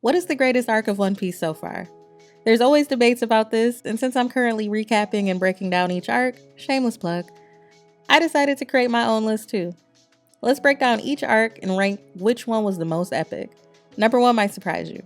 What is the greatest arc of One Piece so far? There's always debates about this, and since I'm currently recapping and breaking down each arc, shameless plug, I decided to create my own list too. Let's break down each arc and rank which one was the most epic. Number 1 might surprise you.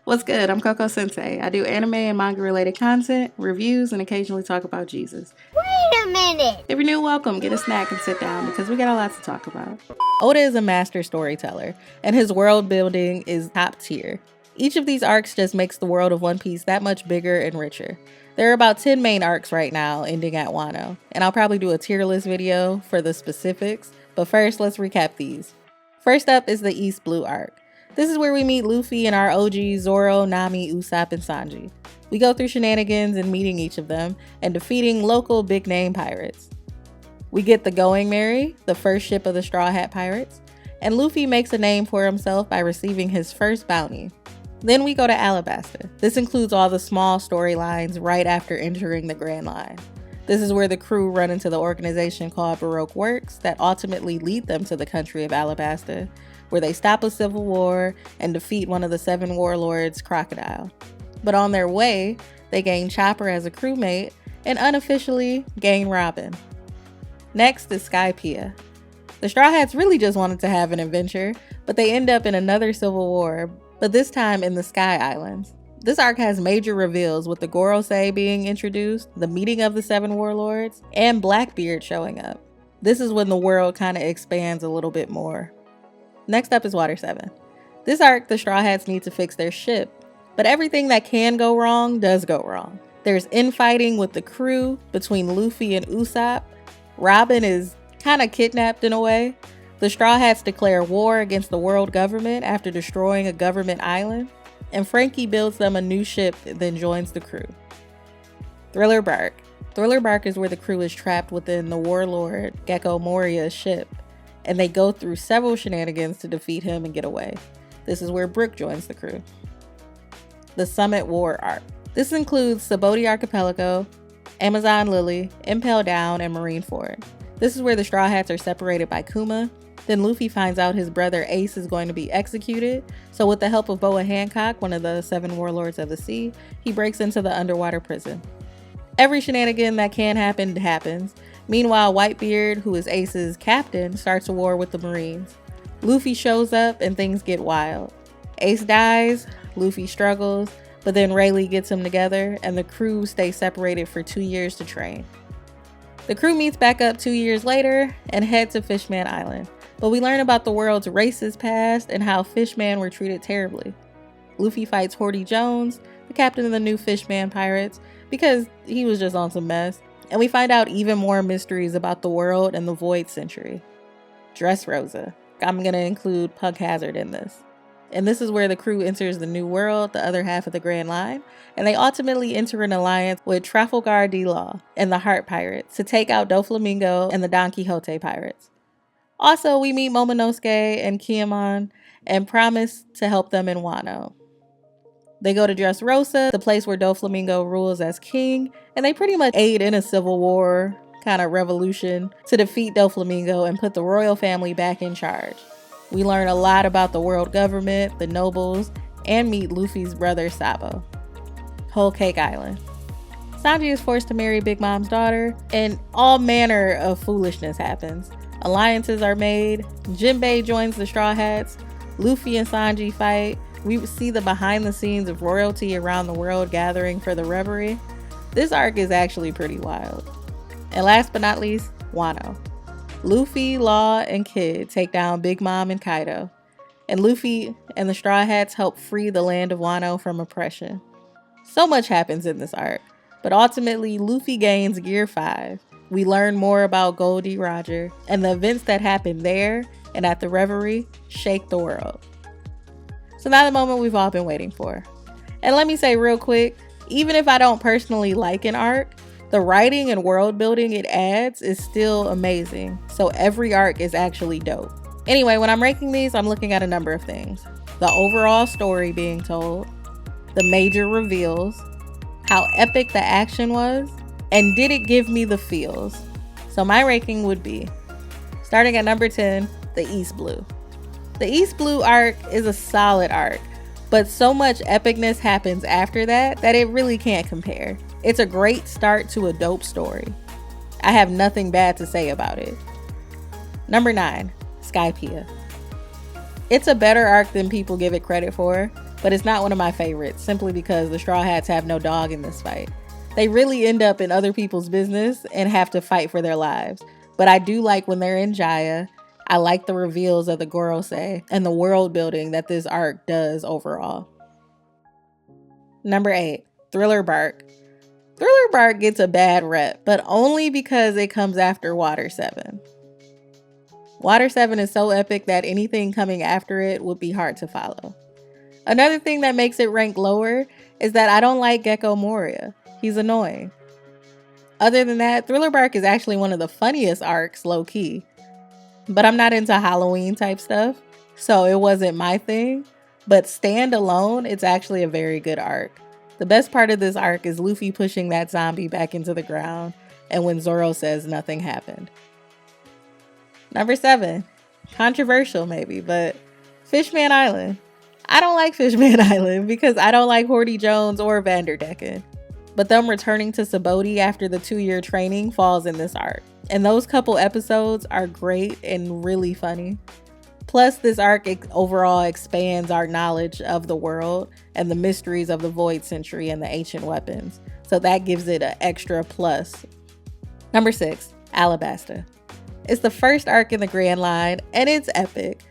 What's good? I'm Coco Sensei. I do anime and manga related content, reviews, and occasionally talk about Jesus. Wait a minute! If you're new, welcome. Get a snack and sit down because we got a lot to talk about. Oda is a master storyteller, and his world building is top tier. Each of these arcs just makes the world of One Piece that much bigger and richer. There are about 10 main arcs right now, ending at Wano, and I'll probably do a tier list video for the specifics, but first let's recap these. First up is the East Blue arc. This is where we meet Luffy and our OGs Zoro, Nami, Usopp, and Sanji. We go through shenanigans and meeting each of them, and defeating local big-name pirates. We get the Going Merry, the first ship of the Straw Hat Pirates, and Luffy makes a name for himself by receiving his first bounty. Then we go to Alabasta. This includes all the small storylines right after entering the Grand Line. This is where the crew run into the organization called Baroque Works that ultimately lead them to the country of Alabasta, where they stop a civil war and defeat one of the 7 warlords, Crocodile. But on their way, they gain Chopper as a crewmate and unofficially gain Robin. Next is Skypiea. The Straw Hats really just wanted to have an adventure, but they end up in another civil war, but this time in the Sky Islands. This arc has major reveals with the Gorosei being introduced, the meeting of the 7 warlords, and Blackbeard showing up. This is when the world kind of expands a little bit more. Next up is Water 7. This arc, the Straw Hats need to fix their ship, but everything that can go wrong does go wrong. There's infighting with the crew between Luffy and Usopp. Robin is kind of kidnapped in a way. The Straw Hats declare war against the world government after destroying a government island, and Frankie builds them a new ship and then joins the crew. Thriller Bark. Thriller Bark is where the crew is trapped within the warlord Gecko Moria's ship, and they go through several shenanigans to defeat him and get away. This is where Brook joins the crew. The Summit War arc. This includes Sabaody Archipelago, Amazon Lily, Impel Down, and Marineford. This is where the Straw Hats are separated by Kuma. Then Luffy finds out his brother Ace is going to be executed, so with the help of Boa Hancock, one of the 7 warlords of the sea, he breaks into the underwater prison. Every shenanigan that can happen happens. Meanwhile, Whitebeard, who is Ace's captain, starts a war with the Marines. Luffy shows up and things get wild. Ace dies, Luffy struggles, but then Rayleigh gets him together and the crew stay separated for 2 years to train. The crew meets back up 2 years later and head to Fishman Island, but we learn about the world's racist past and how Fishman were treated terribly. Luffy fights Horty Jones, the captain of the new Fishman pirates, because he was just on some mess. And we find out even more mysteries about the world and the Void Century. Dressrosa. I'm going to include Punk Hazard in this. And this is where the crew enters the New World, the other half of the Grand Line, and they ultimately enter an alliance with Trafalgar D. Law and the Heart Pirates to take out Doflamingo and the Don Quixote Pirates. Also, we meet Momonosuke and Kinemon and promise to help them in Wano. They go to Dressrosa, the place where Doflamingo rules as king, and they pretty much aid in a civil war kind of revolution to defeat Doflamingo and put the royal family back in charge. We learn a lot about the world government, the nobles, and meet Luffy's brother Sabo. Whole Cake Island. Sanji is forced to marry Big Mom's daughter, and all manner of foolishness happens. Alliances are made, Jinbei joins the Straw Hats, Luffy and Sanji fight. We see the behind the scenes of royalty around the world gathering for the reverie. This arc is actually pretty wild. And last but not least, Wano. Luffy, Law, and Kid take down Big Mom and Kaido. And Luffy and the Straw Hats help free the land of Wano from oppression. So much happens in this arc, but ultimately Luffy gains Gear 5. We learn more about Goldie Roger, and the events that happen there and at the reverie shake the world. So now the moment we've all been waiting for. And let me say real quick, even if I don't personally like an arc, the writing and world building it adds is still amazing. So every arc is actually dope. Anyway, when I'm ranking these, I'm looking at a number of things. The overall story being told, the major reveals, how epic the action was, and did it give me the feels? So my ranking would be, starting at number 10, the East Blue. The East Blue arc is a solid arc. But so much epicness happens after that it really can't compare. It's a great start to a dope story. I have nothing bad to say about it. Number 9, Skypiea. It's a better arc than people give it credit for, but it's not one of my favorites simply because the Straw Hats have no dog in this fight. They really end up in other people's business and have to fight for their lives. But I do like when they're in Jaya. I like the reveals of the Gorosei and the world building that this arc does overall. Number 8, Thriller Bark. Thriller Bark gets a bad rep, but only because it comes after Water 7. Water 7 is so epic that anything coming after it would be hard to follow. Another thing that makes it rank lower is that I don't like Gecko Moria. He's annoying. Other than that, Thriller Bark is actually one of the funniest arcs, low-key. But I'm not into Halloween type stuff, so it wasn't my thing. But standalone, it's actually a very good arc. The best part of this arc is Luffy pushing that zombie back into the ground, and when Zoro says nothing happened. Number 7, controversial maybe, but Fishman Island. I don't like Fishman Island because I don't like Horty Jones or Vanderdecken. But them returning to Sabaody after the 2-year training falls in this arc. And those couple episodes are great and really funny. Plus, this arc overall expands our knowledge of the world and the mysteries of the Void Century and the ancient weapons. So that gives it an extra plus. Number 6, Alabasta. It's the first arc in the Grand Line, and it's epic.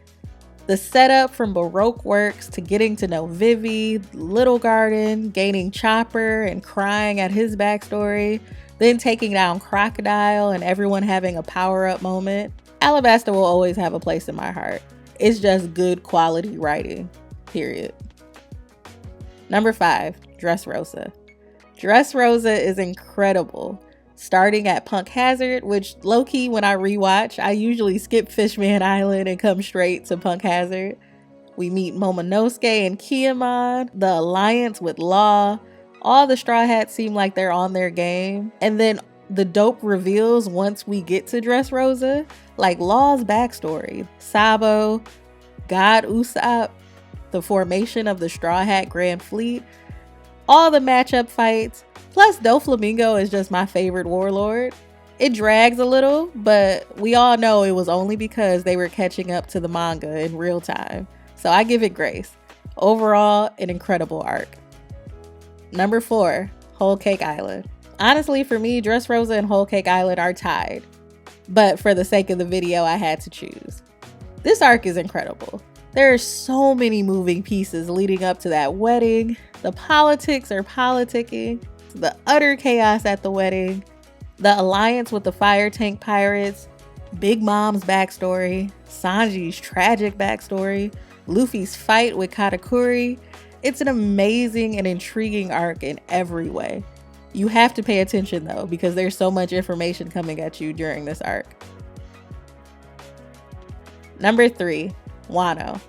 The setup from Baroque works to getting to know Vivi, Little Garden, gaining Chopper and crying at his backstory, then taking down Crocodile and everyone having a power-up moment. Alabasta will always have a place in my heart. It's just good quality writing, period. Number 5, Dressrosa. Dressrosa is incredible. Starting at Punk Hazard, which low-key when I rewatch, I usually skip Fishman Island and come straight to Punk Hazard. We meet Momonosuke and Kiyomon, the alliance with Law. All the Straw Hats seem like they're on their game. And then the dope reveals once we get to Dressrosa, like Law's backstory, Sabo, God Usopp, the formation of the Straw Hat Grand Fleet, all the matchup fights. Plus, Doflamingo is just my favorite warlord. It drags a little, but we all know it was only because they were catching up to the manga in real time. So I give it grace. Overall, an incredible arc. Number 4, Whole Cake Island. Honestly, for me, Dressrosa and Whole Cake Island are tied. But for the sake of the video, I had to choose. This arc is incredible. There are so many moving pieces leading up to that wedding. The politics are politicking. The utter chaos at the wedding, the alliance with the fire tank pirates, Big Mom's backstory, Sanji's tragic backstory, Luffy's fight with Katakuri. It's an amazing and intriguing arc in every way. You have to pay attention though, because there's so much information coming at you during this arc. Number 3, Wano.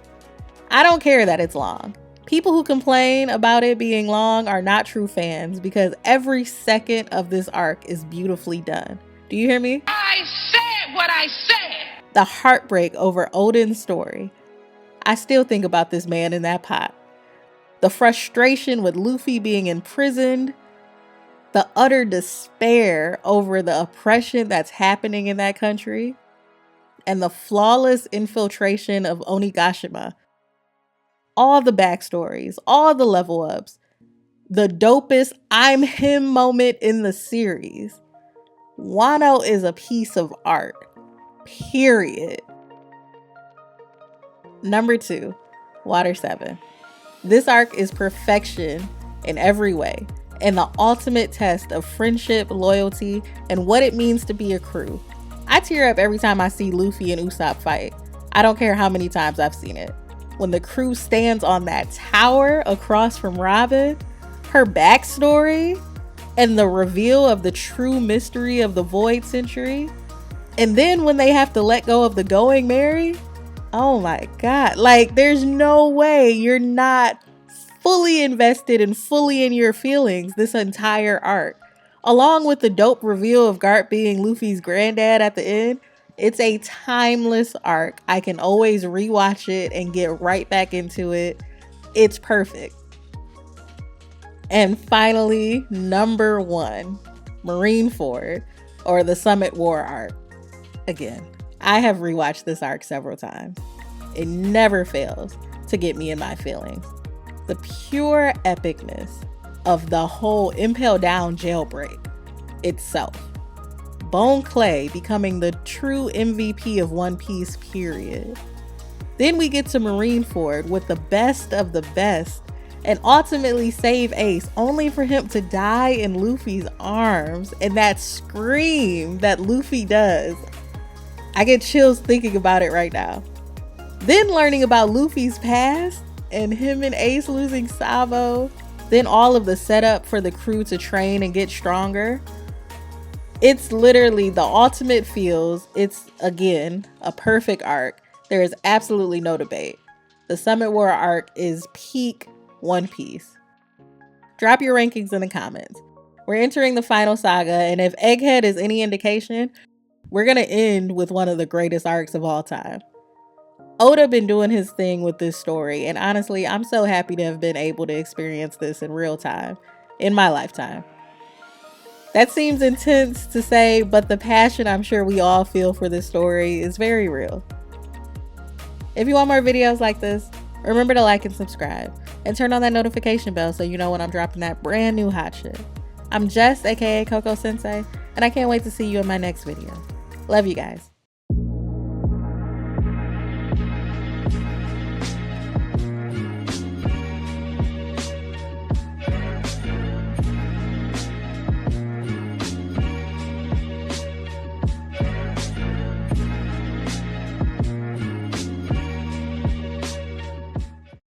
I don't care that it's long. People who complain about it being long are not true fans because every second of this arc is beautifully done. Do you hear me? I said what I said! The heartbreak over Odin's story. I still think about this man in that pot. The frustration with Luffy being imprisoned. The utter despair over the oppression that's happening in that country. And the flawless infiltration of Onigashima. All the backstories, all the level ups, the dopest I'm him moment in the series. Wano is a piece of art, period. Number 2, Water 7. This arc is perfection in every way and the ultimate test of friendship, loyalty, and what it means to be a crew. I tear up every time I see Luffy and Usopp fight. I don't care how many times I've seen it. When the crew stands on that tower across from Robin, her backstory, and the reveal of the true mystery of the Void Century, and then when they have to let go of the Going Merry, oh my god, like there's no way you're not fully invested and fully in your feelings this entire arc. Along with the dope reveal of Garp being Luffy's granddad at the end, it's a timeless arc. I can always rewatch it and get right back into it. It's perfect. And finally, number 1, Marineford, or the Summit War arc. Again, I have rewatched this arc several times. It never fails to get me in my feelings. The pure epicness of the whole Impel Down jailbreak itself. Bone Clay becoming the true MVP of One Piece, period. Then we get to Marineford with the best of the best and ultimately save Ace, only for him to die in Luffy's arms, and that scream that Luffy does. I get chills thinking about it right now. Then learning about Luffy's past and him and Ace losing Sabo, then all of the setup for the crew to train and get stronger. It's literally the ultimate feels. It's, again, a perfect arc. There is absolutely no debate. The Summit War arc is peak One Piece. Drop your rankings in the comments. We're entering the final saga, and if Egghead is any indication, we're going to end with one of the greatest arcs of all time. Oda been doing his thing with this story, and honestly, I'm so happy to have been able to experience this in real time, in my lifetime. That seems intense to say, but the passion I'm sure we all feel for this story is very real. If you want more videos like this, remember to like and subscribe, and turn on that notification bell so you know when I'm dropping that brand new hot shit. I'm Jess, aka Coco Sensei, and I can't wait to see you in my next video. Love you guys.